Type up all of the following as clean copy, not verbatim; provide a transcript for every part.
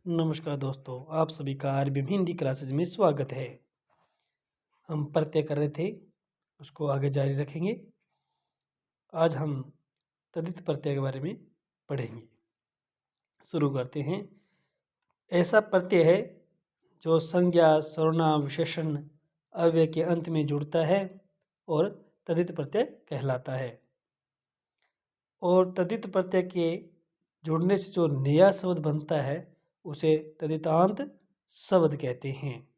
नमस्कार दोस्तों, आप सभी का आरबीएम हिंदी क्लासेस में स्वागत है। हम प्रत्यय कर रहे थे, उसको आगे जारी रखेंगे। आज हम तद्धित प्रत्यय के बारे में पढ़ेंगे। शुरू करते हैं। ऐसा प्रत्यय है जो संज्ञा, सर्वनाम, विशेषण, अव्यय के अंत में जुड़ता है और तद्धित प्रत्यय कहलाता है। और तद्धित प्रत्यय के जुड़ने से जो नया शब्द बनता है उसे तद्धितांत शब्द कहते हैं।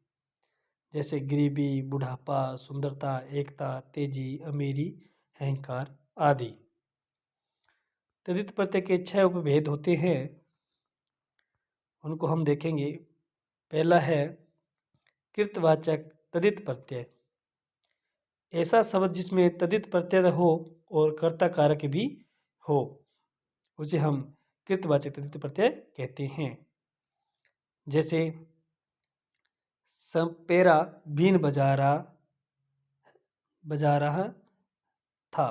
जैसे गरीबी, बुढ़ापा, सुंदरता, एकता, तेजी, अमीरी, अहंकार आदि। तद्धित प्रत्यय के 6 उपभेद होते हैं, उनको हम देखेंगे। पहला है कृतवाचक तद्धित प्रत्यय। ऐसा शब्द जिसमें तद्धित प्रत्यय हो और कर्ता कारक भी हो, उसे हम कृतवाचक तद्धित प्रत्यय कहते हैं। जैसे सपेरा बीन बजा रहा था।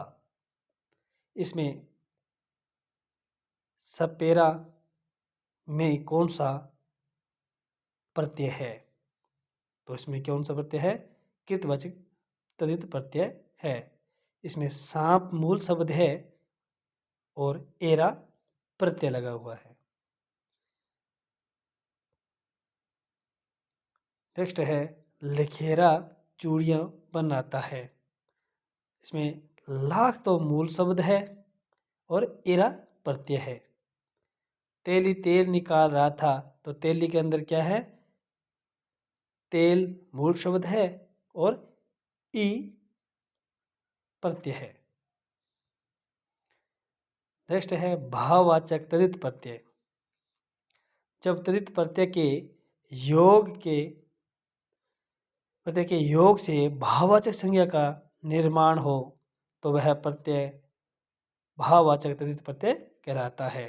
इसमें सपेरा में कौन सा प्रत्यय है? तो इसमें कौन सा प्रत्यय है? कृतवाचक तद्धित प्रत्यय है। इसमें सांप मूल शब्द है और एरा प्रत्यय लगा हुआ है। नेक्स्ट है लखेरा चूड़ियाँ बनाता है। इसमें लाख तो मूल शब्द है और एरा प्रत्यय है। तेली तेल निकाल रहा था, तो तेली के अंदर क्या है? तेल मूल शब्द है और ई प्रत्यय है। नेक्स्ट है भाववाचक तद्धित प्रत्यय। जब तद्धित प्रत्यय के योग से भाववाचक संज्ञा का निर्माण हो तो वह प्रत्यय भाववाचक तद्धित प्रत्यय कहलाता है।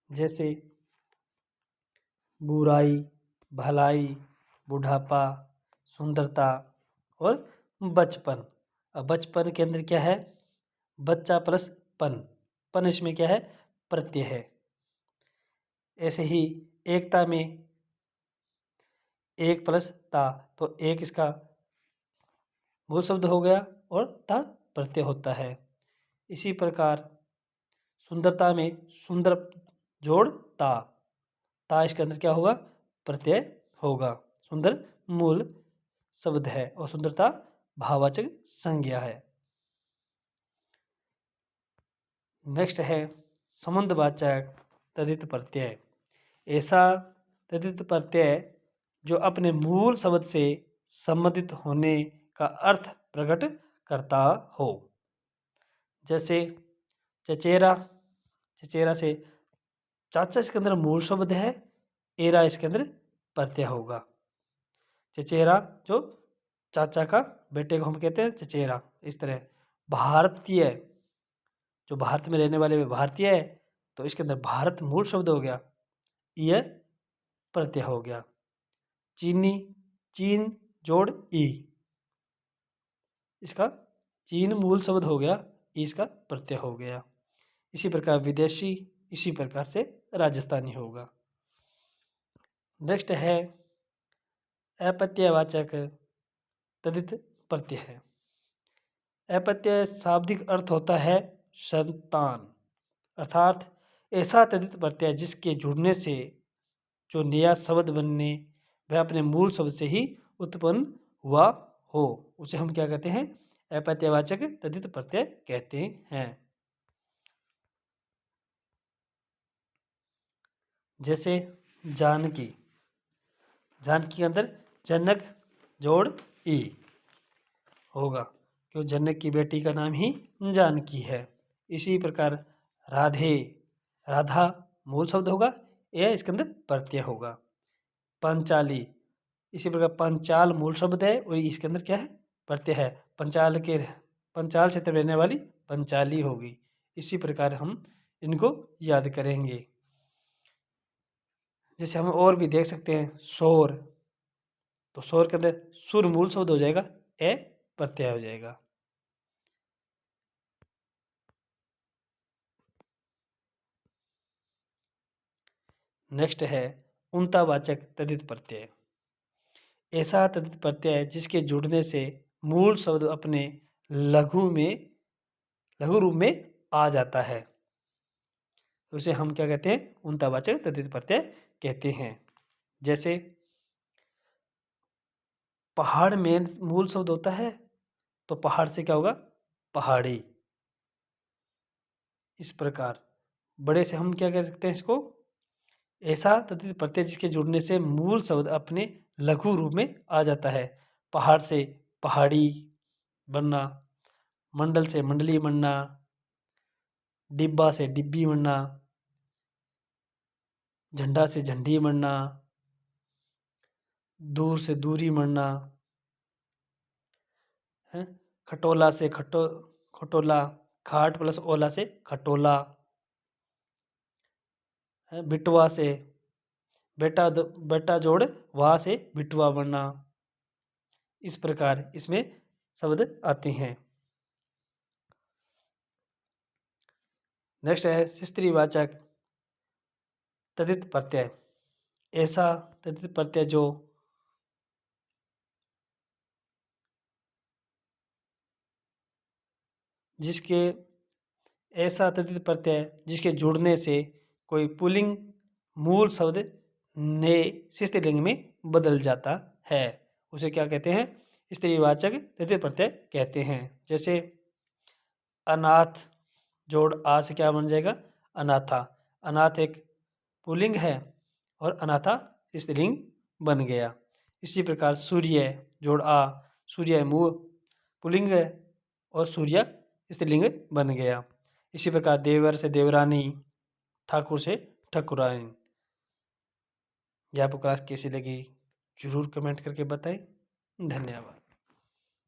जैसे बुराई, भलाई, बुढ़ापा, सुंदरता और बचपन। अब बचपन के अंदर क्या है? बच्चा प्लस पन इसमें क्या है? प्रत्यय है। ऐसे ही एकता में एक प्लस ता, तो एक इसका मूल शब्द हो गया और ता प्रत्यय होता है। इसी प्रकार सुंदरता में सुंदर जोड़ ता इसके अंदर क्या होगा? प्रत्यय होगा। सुंदर मूल शब्द है और सुंदरता भाववाचक संज्ञा है। नेक्स्ट है संबंधवाचक तद्धित प्रत्यय। ऐसा तद्धित प्रत्यय जो अपने मूल शब्द से संबंधित होने का अर्थ प्रकट करता हो। जैसे चचेरा से चाचा इसके अंदर मूल शब्द है, एरा इसके अंदर प्रत्यय होगा। चचेरा जो चाचा का बेटे को हम कहते हैं चचेरा। इस तरह भारतीय, जो भारत में रहने वाले भारतीय है, तो इसके अंदर भारत मूल शब्द हो गया, यह प्रत्यय हो गया। चीनी, चीन जोड़ ई, इसका चीन मूल शब्द हो गया, ई इसका प्रत्यय हो गया। इसी प्रकार विदेशी, इसी प्रकार से राजस्थानी होगा। नेक्स्ट है अपत्यवाचक तद्धित प्रत्यय है। अपत्यय शाब्दिक अर्थ होता है संतान, अर्थात ऐसा तद्धित प्रत्यय जिसके जुड़ने से जो नया शब्द बनने वह अपने मूल शब्द से ही उत्पन्न हुआ हो, उसे हम क्या कहते हैं? अपत्यवाचक तद्धित प्रत्यय कहते हैं। जैसे जानकी के अंदर जनक जोड़ ई होगा, क्यों? जनक की बेटी का नाम ही जानकी है। इसी प्रकार राधा मूल शब्द होगा, यह इसके अंदर प्रत्यय होगा। पंचाली, इसी प्रकार पंचाल मूल शब्द है और इसके अंदर क्या है? प्रत्यय है। पंचाल क्षेत्र में रहने वाली पंचाली होगी। इसी प्रकार हम इनको याद करेंगे। जैसे हम और भी देख सकते हैं शोर, तो शोर के अंदर सुर मूल शब्द हो जाएगा, ए प्रत्यय हो जाएगा। नेक्स्ट है उंतावाचक तद्धित प्रत्यय। ऐसा तद्धित प्रत्यय है जिसके जुड़ने से मूल शब्द अपने लघु रूप में आ जाता है, उसे हम क्या कहते हैं? उंतावाचक तद्धित प्रत्यय कहते हैं। जैसे पहाड़ में मूल शब्द होता है, तो पहाड़ से क्या होगा? पहाड़ी। इस प्रकार बड़े से हम क्या कह सकते हैं इसको? ऐसा तद्धित प्रत्यय जिसके जुड़ने से मूल शब्द अपने लघु रूप में आ जाता है। पहाड़ से पहाड़ी बनना, मंडल से मंडली बनना, डिब्बा से डिब्बी बनना, झंडा से झंडी बनना, दूर से दूरी बनना है। खटोला से खटोला, खाट प्लस ओला से खटोला है। बिटवा से बेटा जोड़ वहाँ से बिटवा बनना। इस प्रकार इसमें शब्द आते हैं। नेक्स्ट है स्त्रीवाचक तद्धित प्रत्यय। ऐसा तद्धित प्रत्यय जो ऐसा तद्धित प्रत्यय जिसके जुड़ने से कोई पुल्लिंग मूल शब्द ने स्त्रीलिंग में बदल जाता है, उसे क्या कहते हैं? स्त्रीवाचक तद्धित प्रत्यय कहते हैं। जैसे अनाथ जोड़ आ से क्या बन जाएगा? अनाथा। अनाथ एक पुल्लिंग है और अनाथा स्त्रीलिंग बन गया। इसी प्रकार सूर्य जोड़ आ, सूर्य मूल पुल्लिंग है और सूर्य स्त्रीलिंग बन गया। इसी प्रकार देवर से देवरानी, ठाकुर से ठकुराइन। यह आपको क्लास कैसी लगी जरूर कमेंट करके बताएं। धन्यवाद।